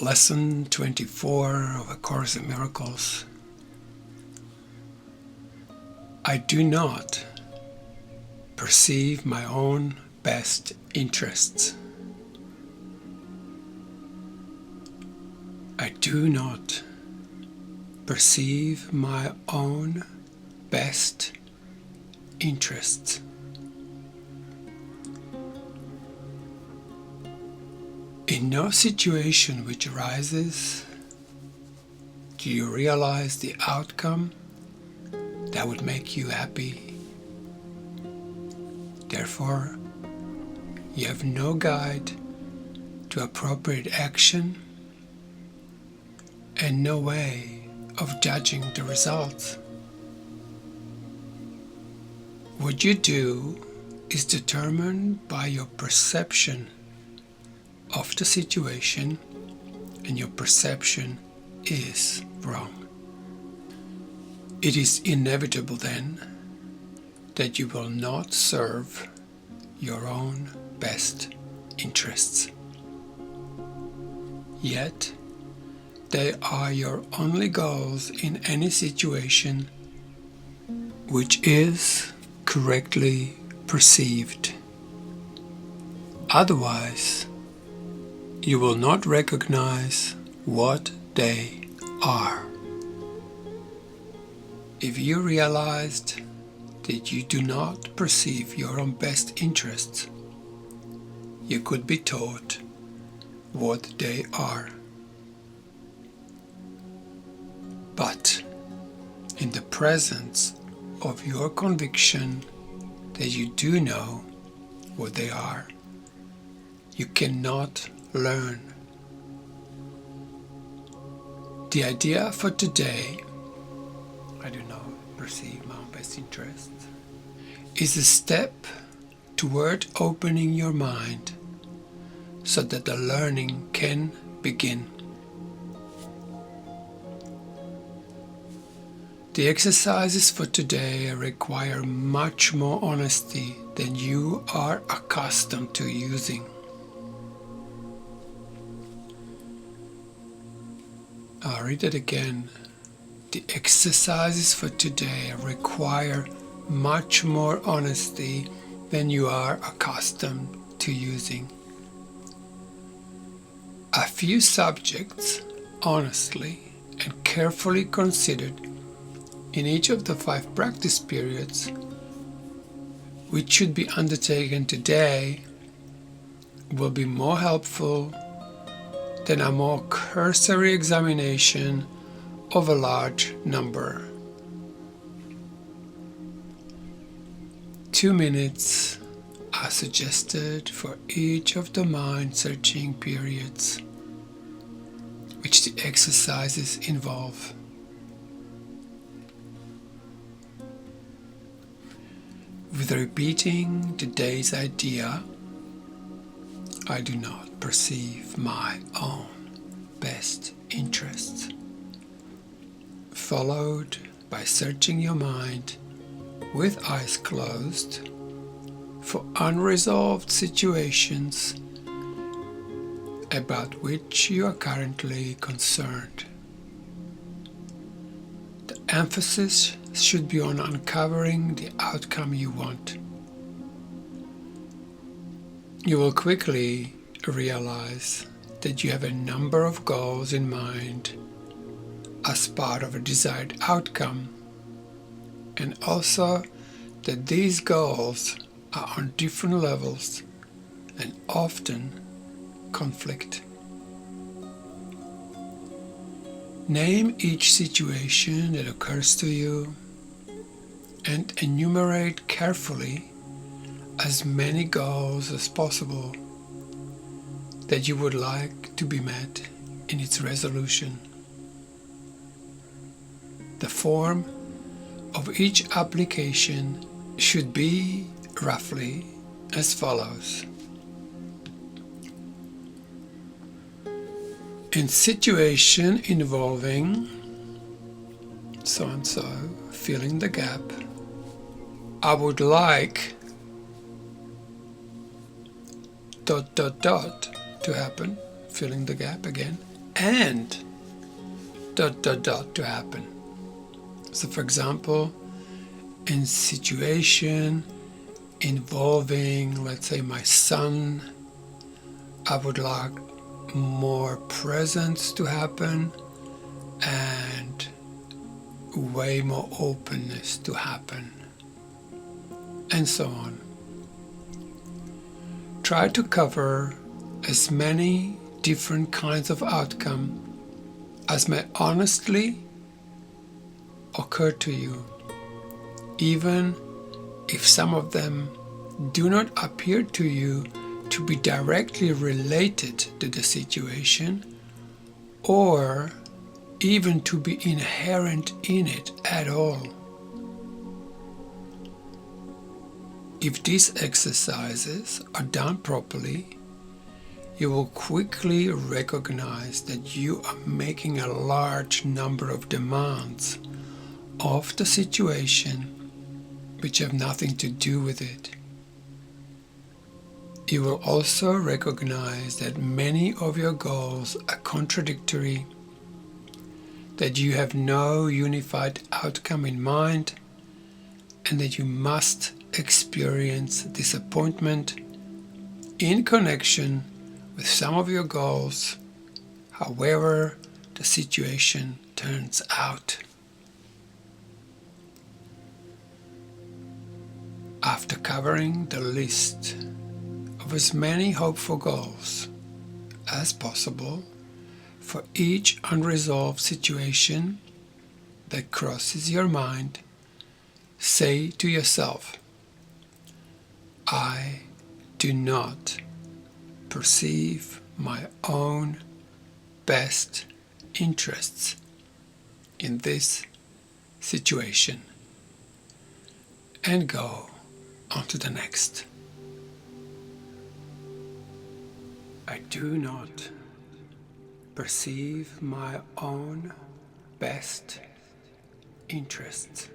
Lesson 24 of A Course in Miracles. I do not perceive my own best interests. I do not perceive my own best interests. In no situation which arises do you realize the outcome that would make you happy. Therefore, you have no guide to appropriate action and no way of judging the results. What you do is determined by your perception of the situation, and your perception is wrong. It is inevitable then that you will not serve your own best interests. Yet, they are your only goals in any situation which is correctly perceived. Otherwise, you will not recognize what they are. If you realized that you do not perceive your own best interests, you could be taught what they are. But in the presence of your conviction that you do know what they are, you cannot learn. The idea for today, I do not perceive my own best interests, is a step toward opening your mind so that the learning can begin. The exercises for today require much more honesty than you are accustomed to using. I'll read it again. The exercises for today require much more honesty than you are accustomed to using. A few subjects, honestly and carefully considered in each of the 5 practice periods, which should be undertaken today, will be more helpful than a more cursory examination of a large number. 2 minutes are suggested for each of the mind-searching periods which the exercises involve. With repeating today's idea, I do not perceive my own best interests, followed by searching your mind with eyes closed for unresolved situations about which you are currently concerned. The emphasis should be on uncovering the outcome you want. You will quickly realize that you have a number of goals in mind as part of a desired outcome, and also that these goals are on different levels and often conflict. Name each situation that occurs to you and enumerate carefully as many goals as possible that you would like to be met in its resolution. The form of each application should be roughly as follows. In situation involving so-and-so, fill in the gap, I would like ... to happen, fill in the gap again, and ... to happen. So for example, in situation involving, let's say, my son, I would like more presence to happen and way more openness to happen, and so on. Try to cover as many different kinds of outcome as may honestly occur to you, even if some of them do not appear to you to be directly related to the situation or even to be inherent in it at all. If these exercises are done properly, you will quickly recognize that you are making a large number of demands of the situation which have nothing to do with it. You will also recognize that many of your goals are contradictory, that you have no unified outcome in mind, and that you must experience disappointment in connection with some of your goals, however the situation turns out. After covering the list of as many hopeful goals as possible for each unresolved situation that crosses your mind, say to yourself, I do not perceive my own best interests in this situation, and go on to the next. I do not perceive my own best interests.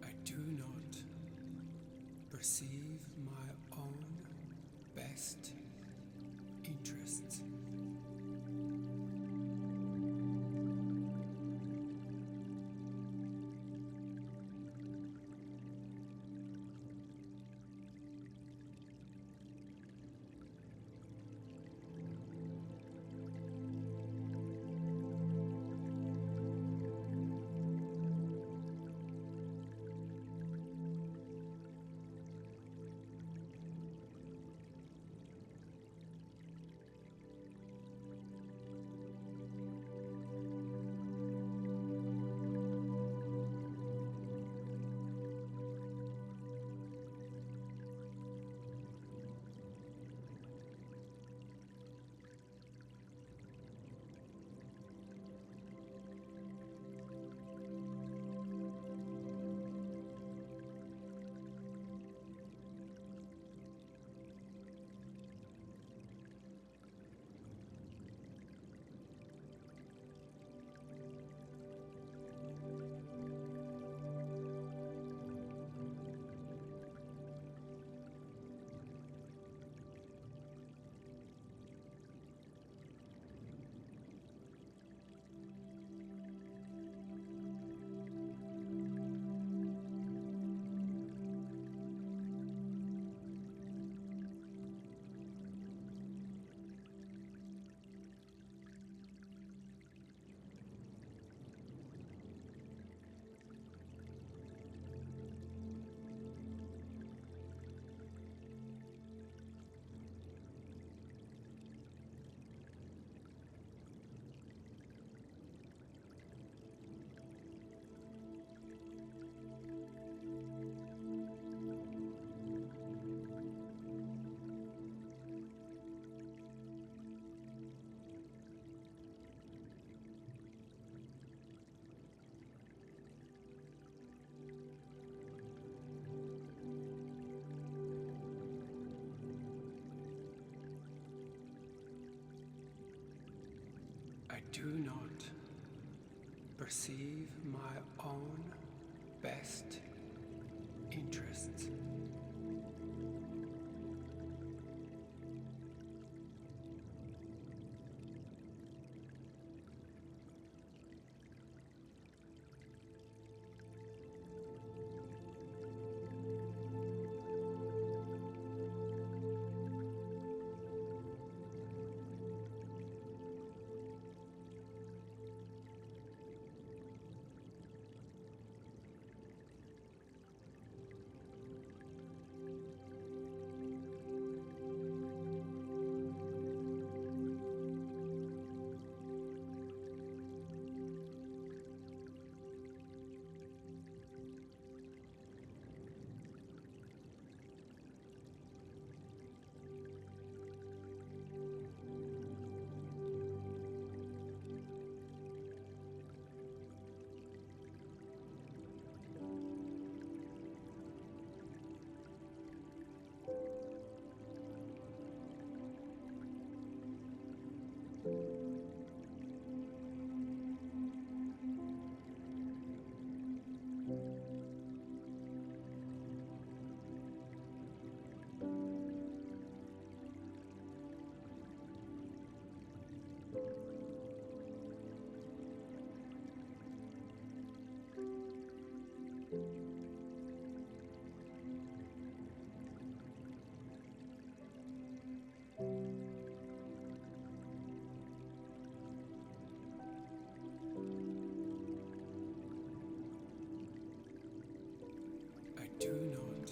I do not perceive my own best interests. do not perceive my own best interests. I do not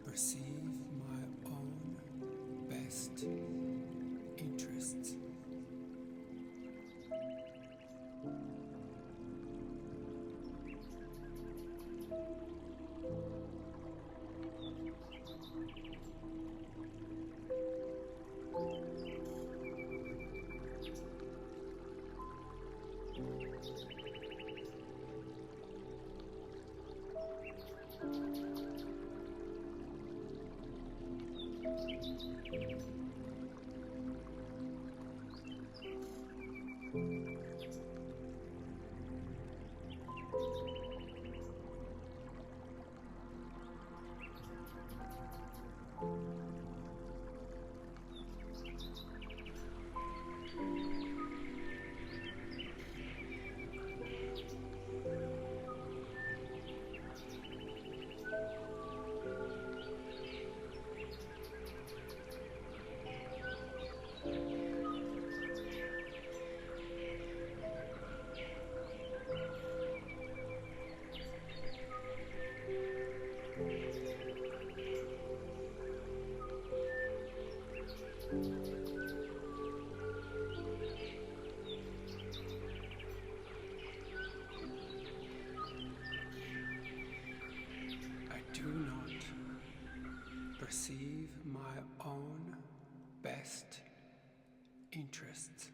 perceive my own best interests. I do not perceive my own best interests.